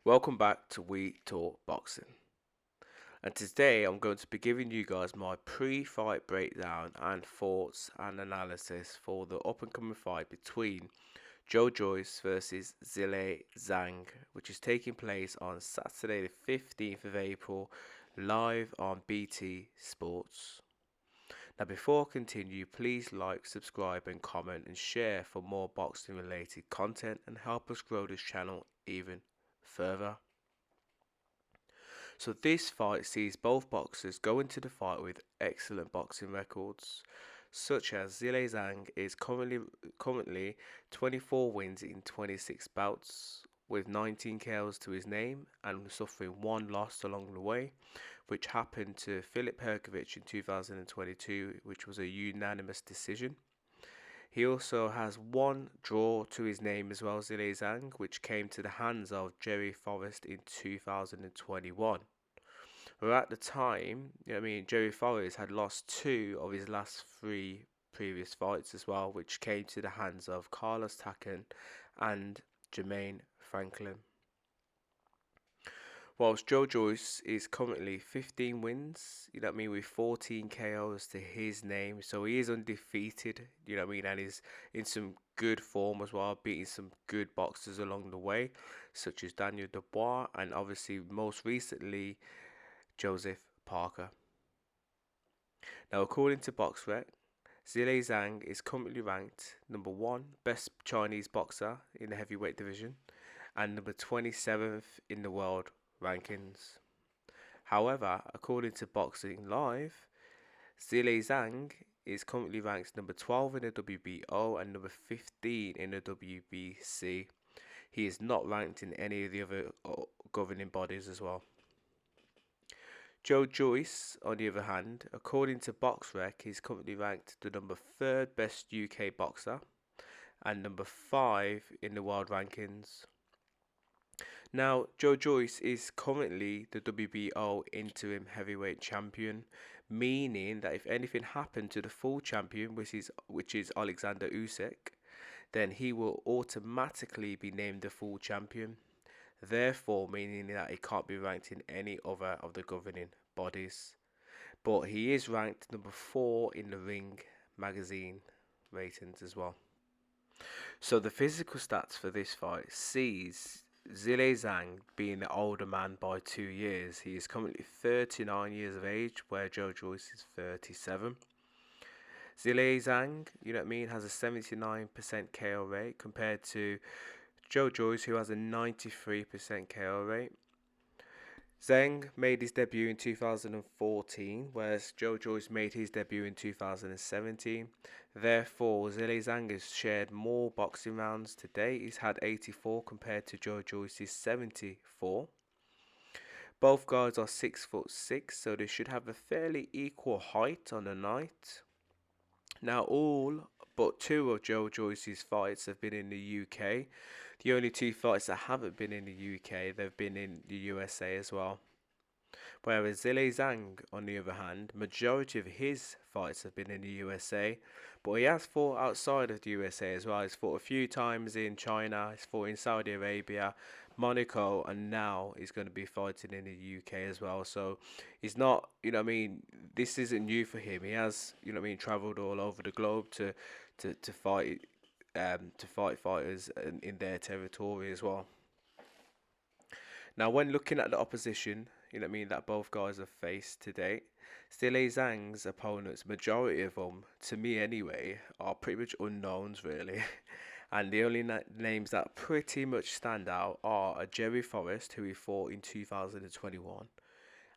Welcome back to We Talk Boxing. And today I'm going to be giving you guys my pre-fight breakdown and thoughts and analysis for the up-and-coming fight between Joyce versus Zhang, which is taking place on Saturday the 15th of April, live on BT Sports. Now before I continue, please like, subscribe and comment and share for more boxing related content and help us grow this channel even further. So this fight sees both boxers go into the fight with excellent boxing records, such as Zhang is currently 24 wins in 26 bouts, with 19 KOs to his name and suffering one loss along the way, which happened to Filip Hrgović in 2022, which was a unanimous decision. He also has one draw to his name as well, Zhang, which came to the hands of Jerry Forrest in 2021. Where at the time, Jerry Forrest had lost two of his last three previous fights as well, which came to the hands of Carlos Takam and Jermaine Franklin. Whilst Joyce is currently 15 wins, with 14 KOs to his name, so he is undefeated, and he's in some good form as well, beating some good boxers along the way, such as Daniel Dubois and obviously most recently Joseph Parker. Now, according to BoxRec, Zhang is currently ranked number 1 best Chinese boxer in the heavyweight division and number 27th in the world rankings. However, according to Boxing Live, Zhang is currently ranked number 12 in the WBO and number 15 in the WBC. He is not ranked in any of the other governing bodies as well. Joyce, on the other hand, according to BoxRec, is currently ranked the number 3rd best UK boxer and number 5 in the world rankings. Now, Joyce is currently the WBO interim heavyweight champion, meaning that if anything happened to the full champion, which is Alexander Usyk, then he will automatically be named the full champion. Therefore, meaning that he can't be ranked in any other of the governing bodies. But he is ranked number 4 in the Ring magazine ratings as well. So the physical stats for this fight sees Zhang being the older man by 2 years. He is currently 39 years of age, where Joyce is 37. Zhang, has a 79% KO rate compared to Joyce, who has a 93% KO rate. Zhang made his debut in 2014, whereas Joyce made his debut in 2017. Therefore, Zhang has shared more boxing rounds to date. He's had 84 compared to Joyce's 74. Both guys are 6'6", so they should have a fairly equal height on the night. Now, all but 2 of Joyce's fights have been in the UK. The only 2 fights that haven't been in the UK, they've been in the USA as well. Whereas Zhang, on the other hand, majority of his fights have been in the USA, but he has fought outside of the USA as well. He's fought a few times in China, he's fought in Saudi Arabia, Monaco, and now he's going to be fighting in the UK as well. So he's not, this isn't new for him. He has, travelled all over the globe to fight fighters in their territory as well. Now, when looking at the opposition, that both guys have faced to date, Zhang's opponents, majority of them, to me anyway, are pretty much unknowns really. And the only names that pretty much stand out are a Jerry Forrest, who he fought in 2021,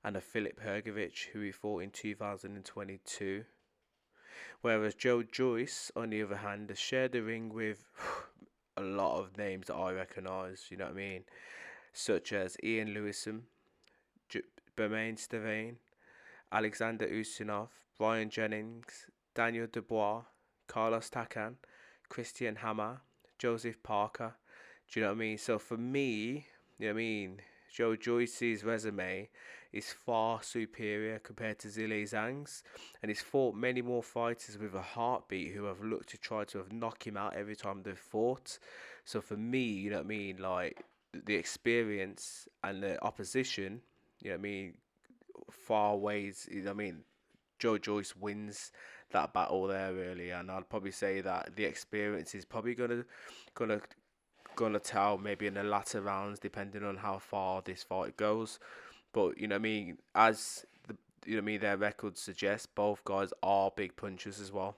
and a Filip Hrgović, who he fought in 2022. Whereas Joyce, on the other hand, has shared the ring with a lot of names that I recognise, such as Ian Lewison, Bermain Stavane, Alexander Usinov, Brian Jennings, Daniel Dubois, Carlos Takam, Christian Hammer, Joseph Parker. Do you know what I mean? So for me, Joyce's resume is far superior compared to Zhang's, and he's fought many more fighters with a heartbeat who have looked to try to have knock him out every time they've fought. So for me, the experience and the opposition, you know what I mean, far ways. You know what I mean, Joyce wins that battle there really, and I'd probably say that the experience is probably gonna gonna tell maybe in the latter rounds, depending on how far this fight goes. But you know what I mean, as the you know what I mean, their records suggest, both guys are big punchers as well.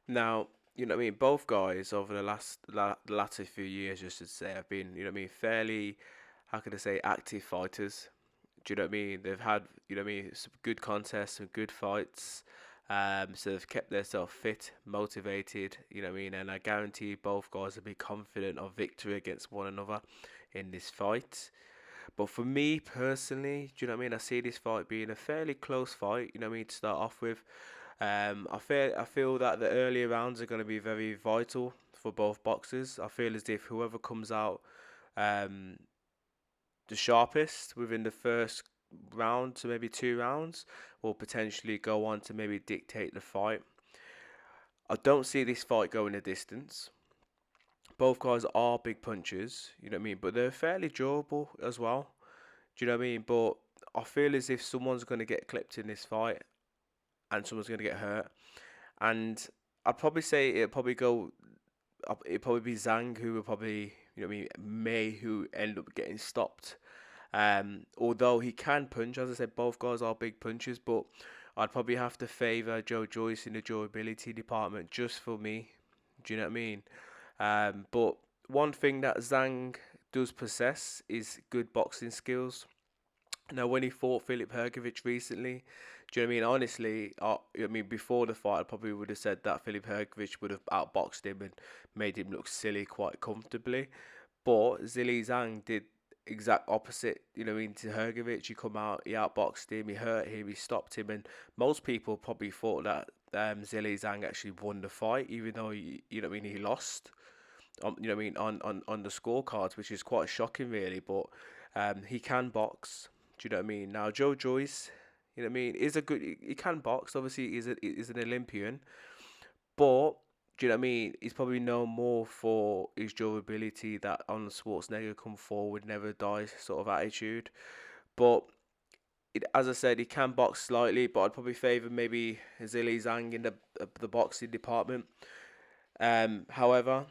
Now, you know what I mean, both guys over the latter few years, just to say, have been, you know what I mean, fairly, how could I say, active fighters. Do you know what I mean? They've had, you know what I mean, some good contests, some good fights. So they've kept themselves fit, motivated, you know what I mean, and I guarantee both guys will be confident of victory against one another in this fight. But for me personally, do you know what I mean? I see this fight being a fairly close fight, you know what I mean, to start off with. I feel that the earlier rounds are going to be very vital for both boxers. I feel as if whoever comes out um, the sharpest within the first round to maybe 2 rounds will potentially go on to maybe dictate the fight. I don't see this fight going a distance. Both guys are big punchers, you know what I mean, but they're fairly durable as well. Do you know what I mean? But I feel as if someone's going to get clipped in this fight and someone's going to get hurt. And I'd probably say it'd probably be Zhang who will probably, you know what I mean, may who end up getting stopped. Although he can punch, as I said, both guys are big punchers, but I'd probably have to favour Joyce in the durability department just for me. Do you know what I mean? But one thing that Zhang does possess is good boxing skills. Now, when he fought Filip Hrgovic recently, do you know what I mean? Honestly, I mean, before the fight, I probably would have said that Filip Hrgovic would have outboxed him and made him look silly quite comfortably. But Zhilei Zhang did exact opposite. You know, into Hrgovic, he come out, he outboxed him, he hurt him, he stopped him, and most people probably thought that Zhilei Zhang actually won the fight, even though you know what I mean, he lost. You know what I mean, on the scorecards, which is quite shocking, really. But he can box. Do you know what I mean? Now, Joyce, you know what I mean, is a good. He can box. Obviously, he's an Olympian, but do you know what I mean? He's probably known more for his durability, that on Schwarzenegger come forward, never die sort of attitude. But as I said, he can box slightly, but I'd probably favour maybe Zhilei Zhang in the boxing department. However,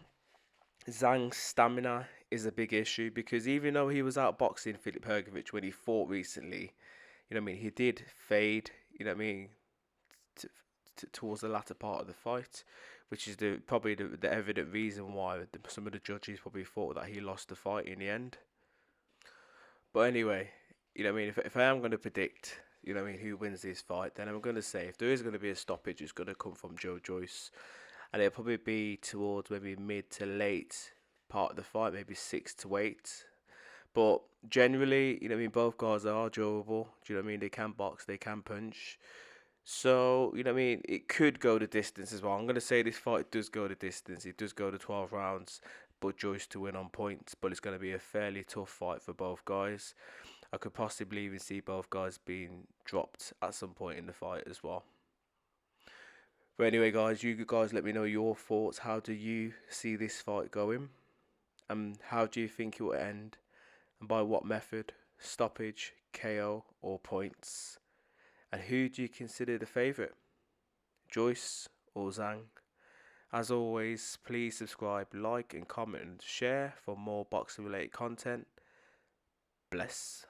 Zhang's stamina is a big issue because even though he was outboxing Filip Hrgovic when he fought recently, you know what I mean, he did fade, you know what I mean, t- towards the latter part of the fight, which is probably the evident reason why some of the judges probably thought that he lost the fight in the end. But anyway, you know what I mean, if I am going to predict, you know what I mean, who wins this fight, then I'm going to say if there is going to be a stoppage, it's going to come from Joyce, and it'll probably be towards maybe mid to late part of the fight, maybe 6 to 8. But generally, you know what I mean, both guys are durable. Do you know what I mean? They can box, they can punch. So, you know what I mean, it could go the distance as well. I'm going to say this fight does go the distance. It does go to 12 rounds, but Joyce to win on points. But it's going to be a fairly tough fight for both guys. I could possibly even see both guys being dropped at some point in the fight as well. But anyway, guys, you guys let me know your thoughts. How do you see this fight going? And how do you think it will end? And by what method? Stoppage, KO, or points? And who do you consider the favourite? Joyce or Zhang? As always, please subscribe, like, and comment and share for more boxing related content. Bless.